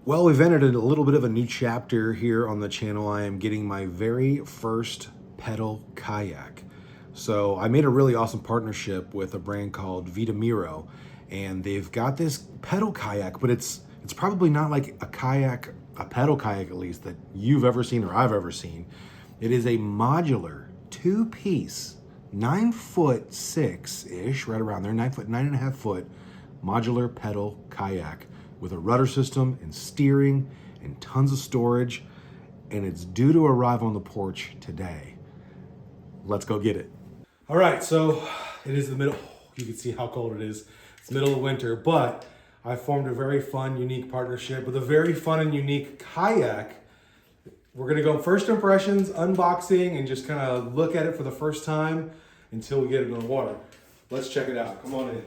Well, we've entered a little bit of a new chapter here on the channel. I am getting my very first pedal kayak. So I made a really awesome partnership with a brand called Vetomiro, and they've got this pedal kayak, but it's probably not like a kayak, a pedal kayak at least, that you've ever seen or I've ever seen. It is a modular two-piece, 9'6" right around there, 9.5 foot modular pedal kayak with a rudder system and steering and tons of storage, and it's due to arrive on the porch today. Let's go get it. All right, so it is the middle. You can see how cold it is. It's middle of winter, but I formed a very fun, unique partnership with a very fun and unique kayak. We're gonna go first impressions, unboxing, and just kind of look at it for the first time until we get it in the water. Let's check it out. Come on in.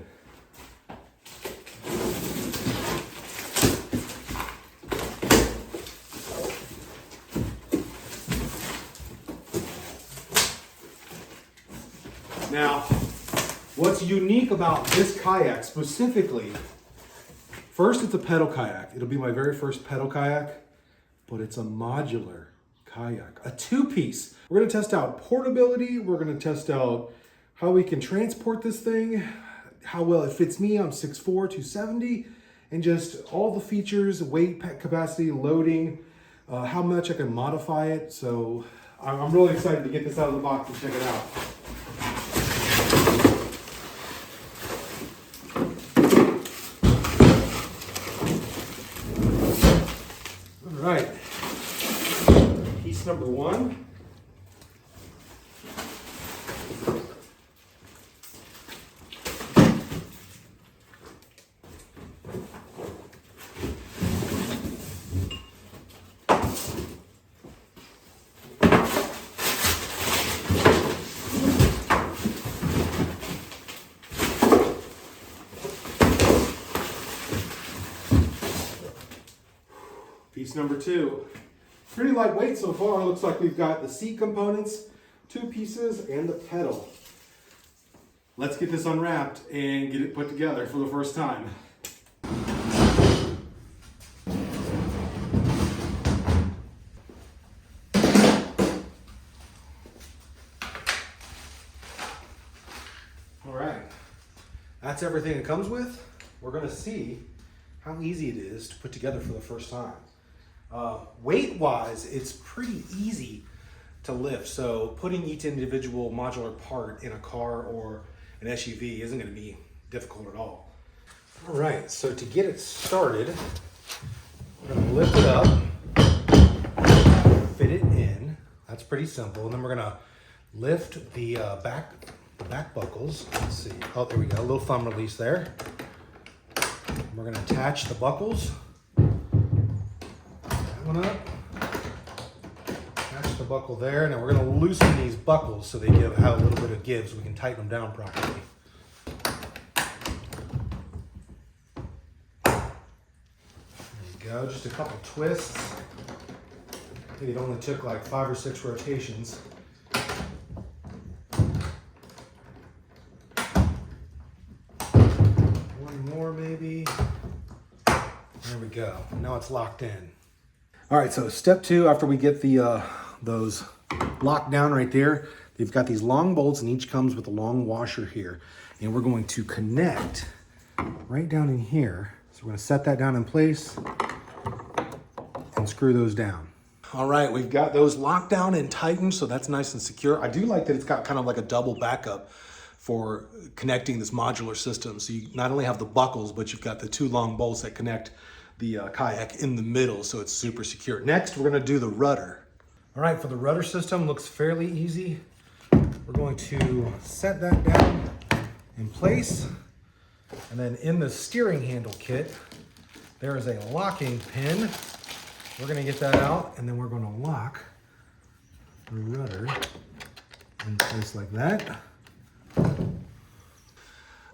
Now, what's unique about this kayak specifically, first it's a pedal kayak. It'll be my very first pedal kayak, but it's a modular kayak, a two-piece. We're gonna test out portability. We're gonna test out how we can transport this thing, how well it fits me. I'm 6'4", 270, and just all the features, weight capacity, loading, how much I can modify it. So I'm really excited to get this out of the box and check it out. All right, piece number one. Piece number two. Pretty lightweight so far. Looks like we've got the seat components, two pieces, and the pedal. Let's get this unwrapped and get it put together for the first time. All right, that's everything it comes with. We're gonna see how easy it is to put together for the first time. Weight-wise, it's pretty easy to lift. So putting each individual modular part in a car or an SUV isn't going to be difficult at all. All right, so to get it started, we're going to lift it up, fit it in. That's pretty simple. And then we're going to lift the back buckles. Let's see. Oh, there we go. A little thumb release there. We're going to attach the buckles. One up, attach the buckle there, and then we're going to loosen these buckles so they have a little bit of give so we can tighten them down properly. There you go, just a couple twists. I think it only took like 5 or 6 rotations. One more maybe. There we go, now it's locked in. All right, so step two, after we get the those locked down right there, they've got these long bolts and each comes with a long washer here. And we're going to connect right down in here. So we're gonna set that down in place and screw those down. All right, we've got those locked down and tightened, so that's nice and secure. I do like that it's got kind of like a double backup for connecting this modular system. So you not only have the buckles, but you've got the 2 long bolts that connect the kayak in the middle, so it's super secure. Next, we're gonna do the rudder. All right, for the rudder system, looks fairly easy. We're going to set that down in place. And then in the steering handle kit, there is a locking pin. We're gonna get that out, and then we're gonna lock the rudder in place like that.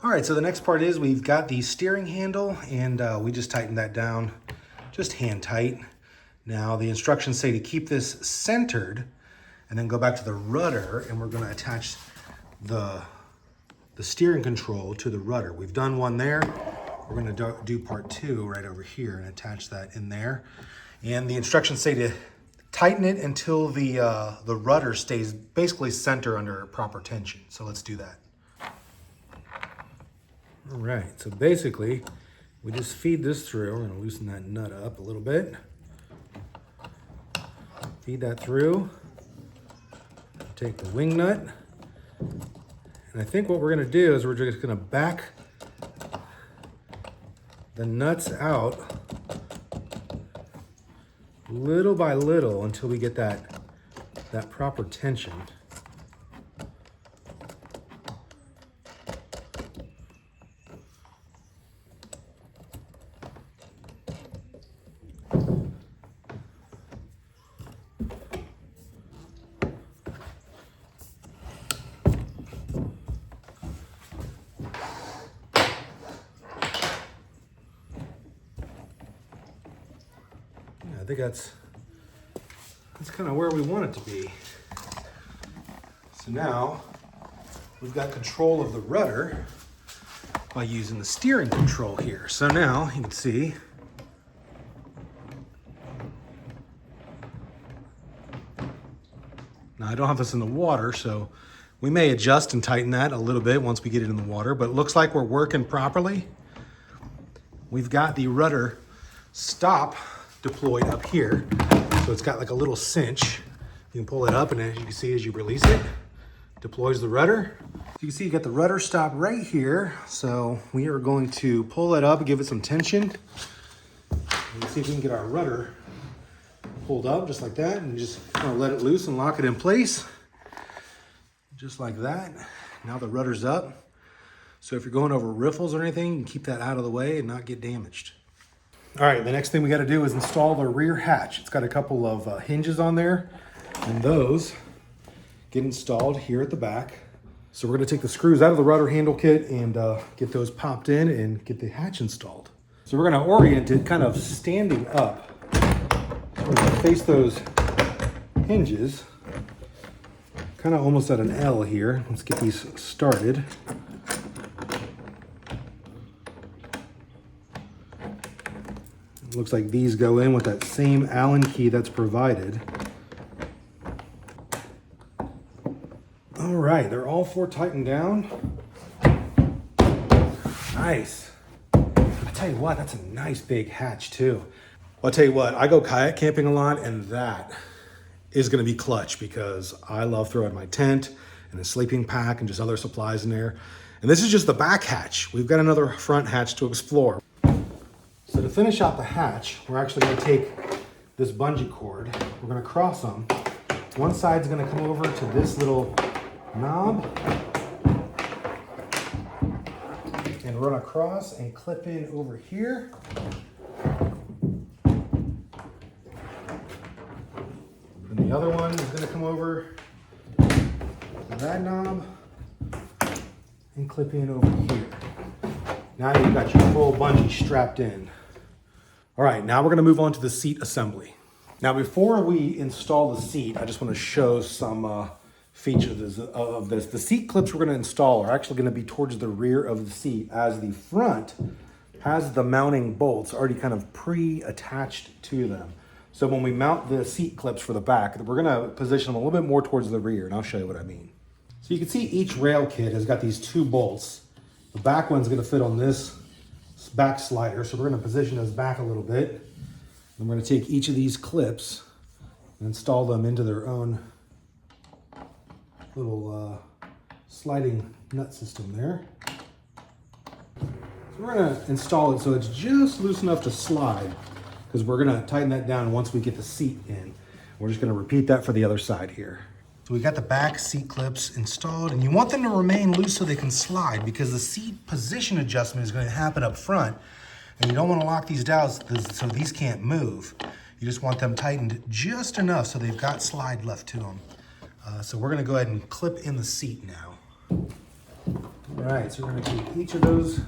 All right, so the next part is we've got the steering handle, and we just tightened that down, just hand tight. Now the instructions say to keep this centered and then go back to the rudder, and we're gonna attach the steering control to the rudder. We've done one there. we're gonna do part 2 right over here and attach that in there. And the instructions say to tighten it until the rudder stays basically center under proper tension. So let's do that. All right, so basically we just feed this through. We're gonna loosen that nut up a little bit. Feed that through. Take the wing nut. And I think what we're gonna do is we're just gonna back the nuts out little by little until we get that proper tension. I think that's kind of where we want it to be. So now we've got control of the rudder by using the steering control here. So now you can see now I don't have this in the water, so we may adjust and tighten that a little bit once we get it in the water, but it looks like we're working properly. We've got the rudder stop deployed up here. So it's got like a little cinch. You can pull it up, and as you can see, as you release it, deploys the rudder. You can see you got the rudder stop right here. So we are going to pull that up and give it some tension. And see if we can get our rudder pulled up just like that, and just kind of let it loose and lock it in place. Just like that. Now the rudder's up. So if you're going over riffles or anything, you can keep that out of the way and not get damaged. All right, the next thing we got to do is install the rear hatch. It's got a couple of hinges on there, and those get installed here at the back. So we're going to take the screws out of the rudder handle kit and get those popped in and get the hatch installed. So we're going to orient it kind of standing up. So we're going to face those hinges, kind of almost at an L here. Let's get these started. Looks like these go in with that same Allen key that's provided. All right, they're all 4 tightened down. Nice. I tell you what, that's a nice big hatch too. Well, I'll tell you what, I go kayak camping a lot, and that is gonna be clutch because I love throwing my tent and a sleeping pack and just other supplies in there. And this is just the back hatch. We've got another front hatch to explore. So to finish out the hatch, we're actually going to take this bungee cord, we're going to cross them. One side's going to come over to this little knob and run across and clip in over here. And the other one is going to come over to that knob and clip in over here. Now you've got your full bungee strapped in. All right, now we're gonna move on to the seat assembly. Now before we install the seat, I just wanna show some features of this. The seat clips we're gonna install are actually gonna be towards the rear of the seat, as the front has the mounting bolts already kind of pre-attached to them. So when we mount the seat clips for the back, we're gonna position them a little bit more towards the rear, and I'll show you what I mean. So you can see each rail kit has got these 2 bolts. The back one's gonna fit on this back slider, so we're gonna position those back a little bit. And we're gonna take each of these clips and install them into their own little sliding nut system there. So we're gonna install it so it's just loose enough to slide, because we're gonna tighten that down once we get the seat in. We're just gonna repeat that for the other side here. So we got the back seat clips installed, and you want them to remain loose so they can slide, because the seat position adjustment is going to happen up front, and you don't want to lock these down so these can't move. You just want them tightened just enough so they've got slide left to them. So we're going to go ahead and clip in the seat now. All right, so we're going to take each of those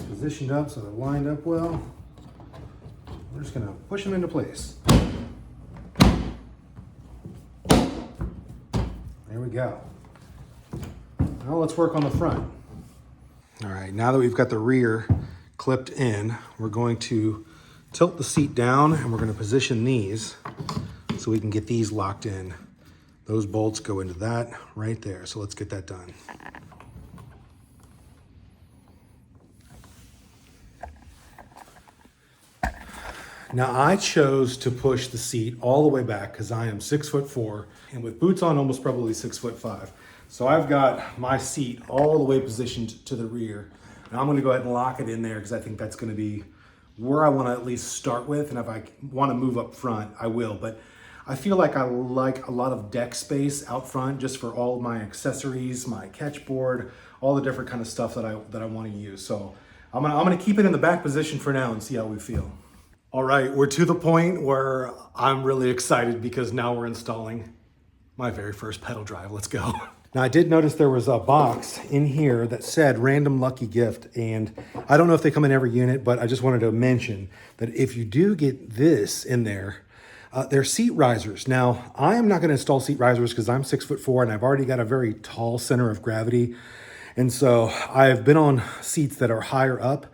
positioned up so they're lined up well. We're just going to push them into place. There we go. Now let's work on the front. All right, now that we've got the rear clipped in, we're going to tilt the seat down and we're going to position these so we can get these locked in. Those bolts go into that right there. So let's get that done. Now I chose to push the seat all the way back because I am 6'4" and with boots on almost probably 6'5". So I've got my seat all the way positioned to the rear. Now I'm gonna go ahead and lock it in there because I think that's gonna be where I wanna at least start with. And if I wanna move up front, I will. But I feel like I like a lot of deck space out front just for all of my accessories, my catchboard, all the different kind of stuff that I wanna use. So I'm gonna keep it in the back position for now and see how we feel. All right, we're to the point where I'm really excited because now we're installing my very first pedal drive. Let's go. Now I did notice there was a box in here that said random lucky gift, and I don't know if they come in every unit, but I just wanted to mention that if you do get this in there, they're seat risers. Now I am not gonna install seat risers because I'm 6'4" and I've already got a very tall center of gravity. And so I've been on seats that are higher up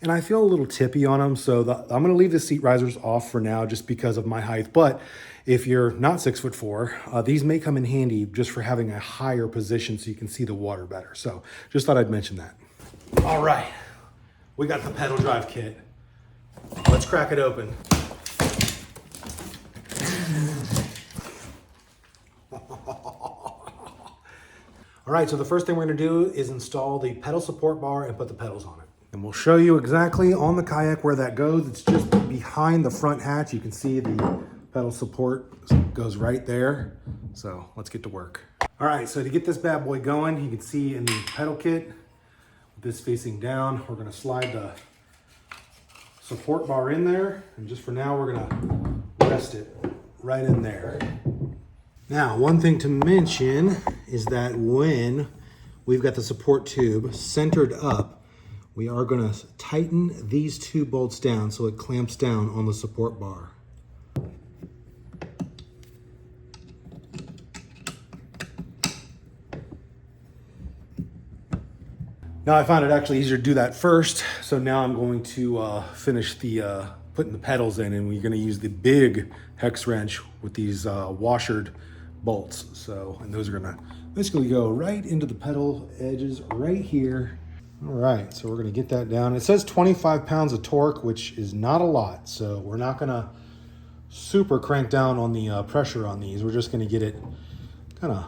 and I feel a little tippy on them. So I'm gonna leave the seat risers off for now just because of my height. But if you're not 6'4", these may come in handy just for having a higher position so you can see the water better. So just thought I'd mention that. All right, we got the pedal drive kit. Let's crack it open. All right, so the first thing we're gonna do is install the pedal support bar and put the pedals on it. And we'll show you exactly on the kayak where that goes. It's just behind the front hatch. You can see the pedal support goes right there. So let's get to work. All right, so to get this bad boy going, you can see in the pedal kit, with this facing down, we're gonna slide the support bar in there. And just for now, we're gonna rest it right in there. Now, one thing to mention is that when we've got the support tube centered up, we are going to tighten these two bolts down so it clamps down on the support bar. Now I found it actually easier to do that first, so now I'm going to finish the putting the pedals in, and we're going to use the big hex wrench with these washered bolts. So, and those are going to basically go right into the pedal edges right here. All right, so we're gonna get that down. It says 25 pounds of torque, which is not a lot. So we're not gonna super crank down on the pressure on these. We're just gonna get it kind of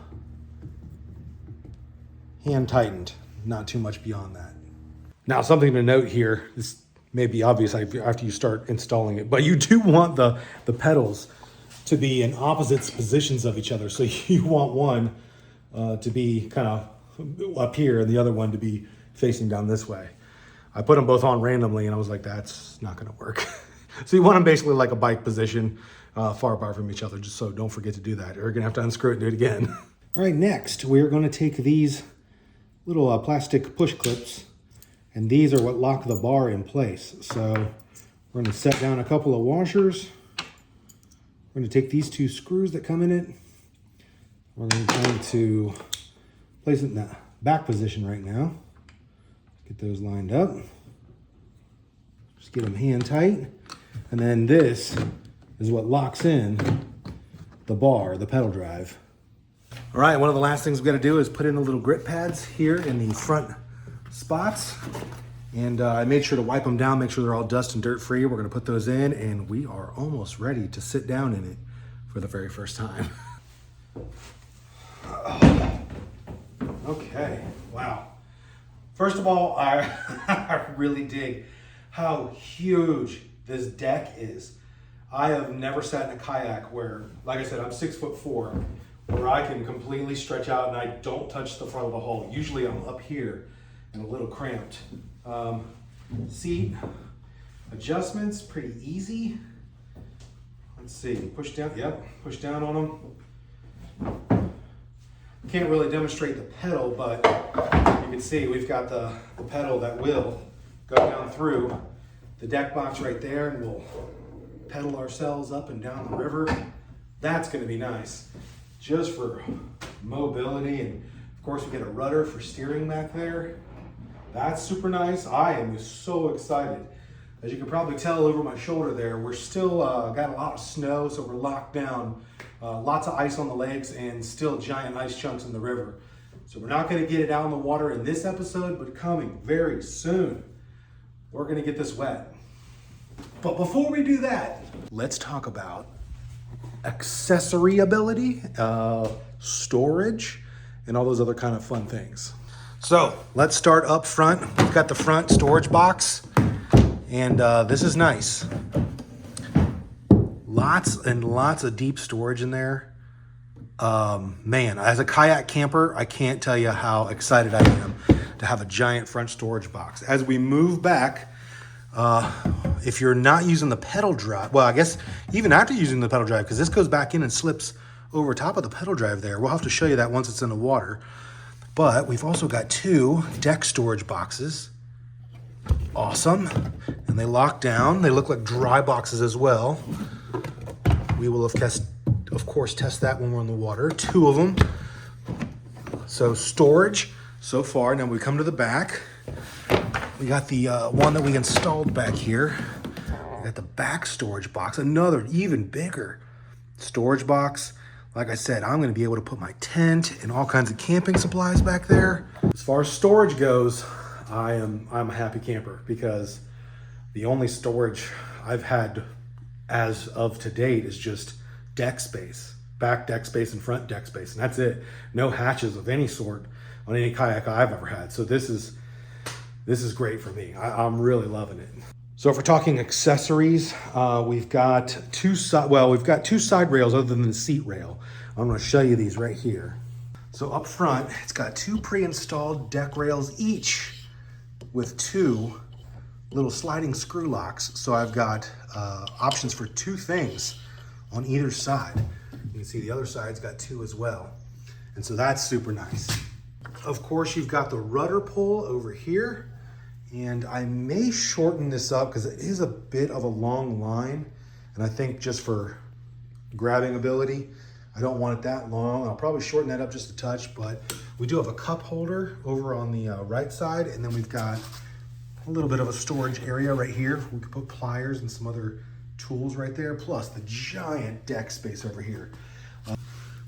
hand tightened, not too much beyond that. Now, something to note here, this may be obvious after you start installing it, but you do want the pedals to be in opposite positions of each other. So you want one to be kind of up here and the other one to be facing down this way. I put them both on randomly and I was like, that's not gonna work. So you want them basically like a bike position, far apart from each other, just so don't forget to do that. You're gonna have to unscrew it and do it again. All right, next we're gonna take these little plastic push clips, and these are what lock the bar in place. So we're gonna set down a couple of washers. We're gonna take these two screws that come in it. We're going to place it in the back position right now. Get those lined up. Just get them hand tight. And then this is what locks in the bar, the pedal drive. All right, one of the last things we've got to do is put in the little grip pads here in the front spots. And I made sure to wipe them down, make sure they're all dust and dirt free. We're gonna put those in and we are almost ready to sit down in it for the very first time. Okay, wow. First of all, I really dig how huge this deck is. I have never sat in a kayak where, like I said, I'm 6'4", where I can completely stretch out and I don't touch the front of the hull. Usually I'm up here and a little cramped. Seat adjustments, pretty easy. Let's see, push down, yep, push down on them. Can't really demonstrate the pedal, but you can see we've got the pedal that will go down through the deck box right there, and we'll pedal ourselves up and down the river. That's gonna be nice, just for mobility. And of course we get a rudder for steering back there. That's super nice. I am so excited. As you can probably tell over my shoulder there, we're still got a lot of snow, so we're locked down. Lots of ice on the lakes and still giant ice chunks in the river. So we're not going to get it out in the water in this episode, but coming very soon, we're going to get this wet. But before we do that, let's talk about accessory ability, storage, and all those other kind of fun things. So let's start up front. We've got the front storage box, and this is nice. Lots and lots of deep storage in there. Man, as a kayak camper, I can't tell you how excited I am to have a giant front storage box. As we move back, if you're not using the pedal drive, well, I guess even after using the pedal drive, because this goes back in and slips over top of the pedal drive there. We'll have to show you that once it's in the water. But we've also got 2 deck storage boxes. Awesome. And they lock down. They look like dry boxes as well. We will, of course, test that when we're in the water. 2 of them. So storage so far. Now we come to the back. We got the one that we installed back here. We got the back storage box. Another even bigger storage box. Like I said, I'm going to be able to put my tent and all kinds of camping supplies back there. As far as storage goes, I'm a happy camper because the only storage I've had as of to date is just deck space, back deck space and front deck space, and that's it. No hatches of any sort on any kayak I've ever had. So this is great for me. I'm really loving it. So if we're talking accessories, we've got 2 side rails other than the seat rail. I'm going to show you these right here. So up front, it's got 2 pre-installed deck rails each with 2 little sliding screw locks. So I've got options for 2 things on either side. You can see the other side's got 2 as well. And so that's super nice. Of course, you've got the rudder pull over here. And I may shorten this up because it is a bit of a long line. And I think just for grabbing ability, I don't want it that long. I'll probably shorten that up just a touch, but we do have a cup holder over on the right side. And then we've got a little bit of a storage area right here. We can put pliers and some other tools right there, plus the giant deck space over here.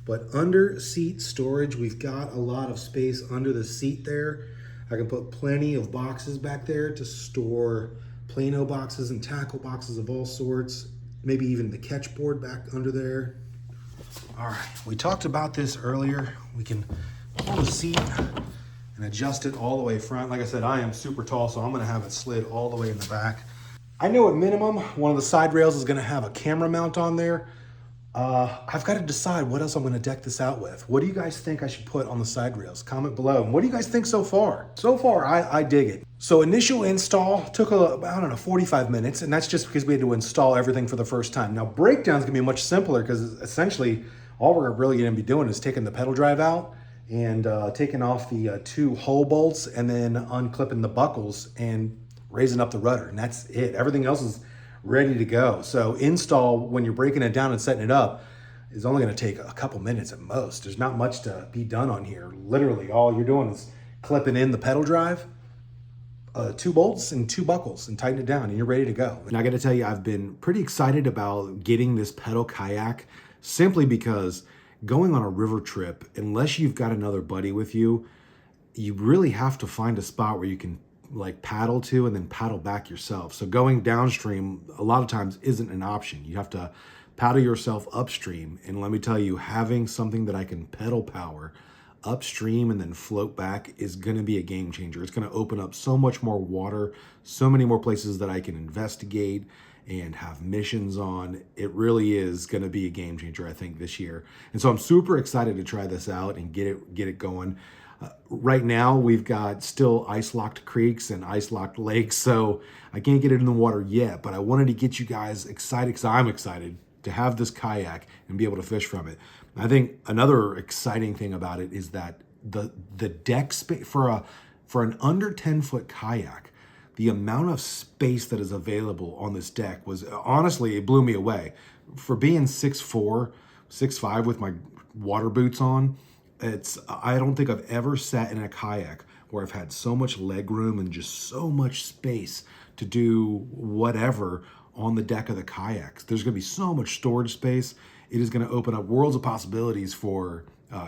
But under seat storage, we've got a lot of space under the seat there. I can put plenty of boxes back there to store Plano boxes and tackle boxes of all sorts. Maybe even the catch board back under there. All right, we talked about this earlier. We can pull the seat and adjust it all the way front. Like I said, I am super tall, so I'm gonna have it slid all the way in the back. I know at minimum, one of the side rails is gonna have a camera mount on there. I've got to decide what else I'm going to deck this out with. What do you guys think I should put on the side rails? Comment below. And what do you guys think so far? So far, I dig it. So initial install took, I don't know, 45 minutes. And that's just because we had to install everything for the first time. Now, breakdown's going to be much simpler because essentially all we're really going to be doing is taking the pedal drive out and taking off the 2 hole bolts and then unclipping the buckles and raising up the rudder. And that's it. Everything else is ready to go. So install, when you're breaking it down and setting it up, is only going to take a couple minutes at most. There's not much to be done on here. Literally all you're doing is clipping in the pedal drive, 2 bolts and 2 buckles, and tighten it down and you're ready to go. And I got to tell you, I've been pretty excited about getting this pedal kayak simply because going on a river trip, unless you've got another buddy with you, you really have to find a spot where you can like paddle to and then paddle back yourself. So going downstream a lot of times isn't an option. You have to paddle yourself upstream. And let me tell you, having something that I can pedal power upstream and then float back is going to be a game changer. It's going to open up so much more water, so many more places that I can investigate and have missions on. It really is going to be a game changer, I think, this year. And so I'm super excited to try this out and get it going. Right now, we've got still ice-locked creeks and ice-locked lakes, so I can't get it in the water yet, but I wanted to get you guys excited because I'm excited to have this kayak and be able to fish from it. I think another exciting thing about it is that the deck space for an under 10-foot kayak, the amount of space that is available on this deck was, honestly, it blew me away. For being 6'4", 6'5" with my water boots on, I don't think I've ever sat in a kayak where I've had so much leg room and just so much space to do whatever on the deck of the kayaks. There's going to be so much storage space. It is going to open up worlds of possibilities for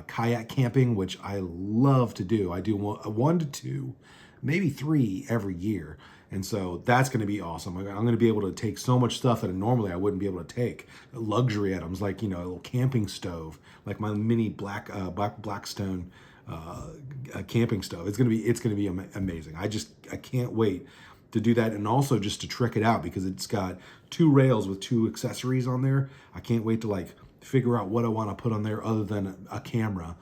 kayak camping, which I love to do. I do one to two, maybe 3 every year. And so that's going to be awesome. I'm going to be able to take so much stuff that normally I wouldn't be able to take. Luxury items like, a little camping stove, like my mini Blackstone camping stove. It's going to be amazing. I can't wait to do that, and also just to trick it out because it's got 2 rails with 2 accessories on there. I can't wait to figure out what I want to put on there other than a camera.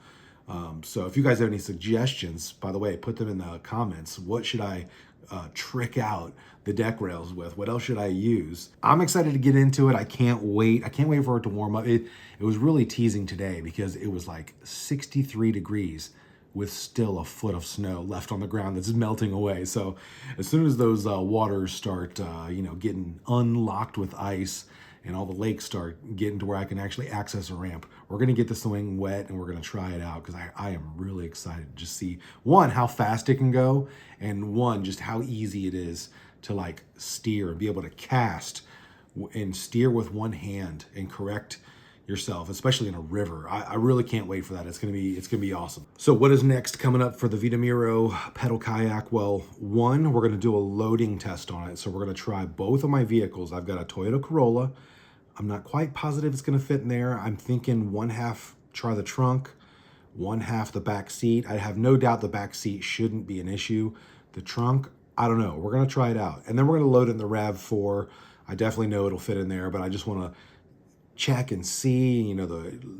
So if you guys have any suggestions, by the way, put them in the comments. What should I trick out the deck rails with? What else should I use? I'm excited to get into it. I can't wait. I can't wait for it to warm up. It was really teasing today because it was like 63 degrees with still a foot of snow left on the ground that's melting away. So as soon as those waters start, getting unlocked with ice, and all the lakes start getting to where I can actually access a ramp, we're going to get this thing wet and we're going to try it out, because I am really excited to just see, one, how fast it can go, and one, just how easy it is to steer and be able to cast and steer with one hand and correct yourself, especially in a river. I really can't wait for that. It's gonna be awesome. So what is next coming up for the Vetomiro pedal kayak? Well, one, we're gonna do a loading test on it. So we're gonna try both of my vehicles. I've got a Toyota Corolla. I'm not quite positive it's gonna fit in there. I'm thinking 1/2 try the trunk, 1/2 the back seat. I have no doubt the back seat shouldn't be an issue. The trunk, I don't know. We're gonna try it out. And then we're gonna load it in the RAV4. I definitely know it'll fit in there, but I just wanna check and see,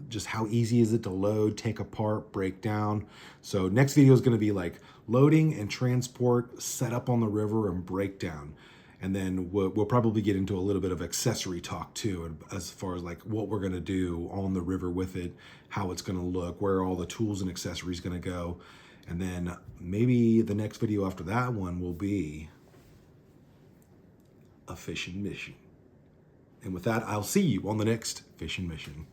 just how easy is it to load, take apart, break down. So next video is going to be loading and transport, set up on the river, and breakdown. And then we'll probably get into a little bit of accessory talk too, and as far as what we're going to do on the river with it, how it's going to look, where all the tools and accessories going to go. And then maybe the next video after that one will be a fishing mission. And with that, I'll see you on the next fishing mission.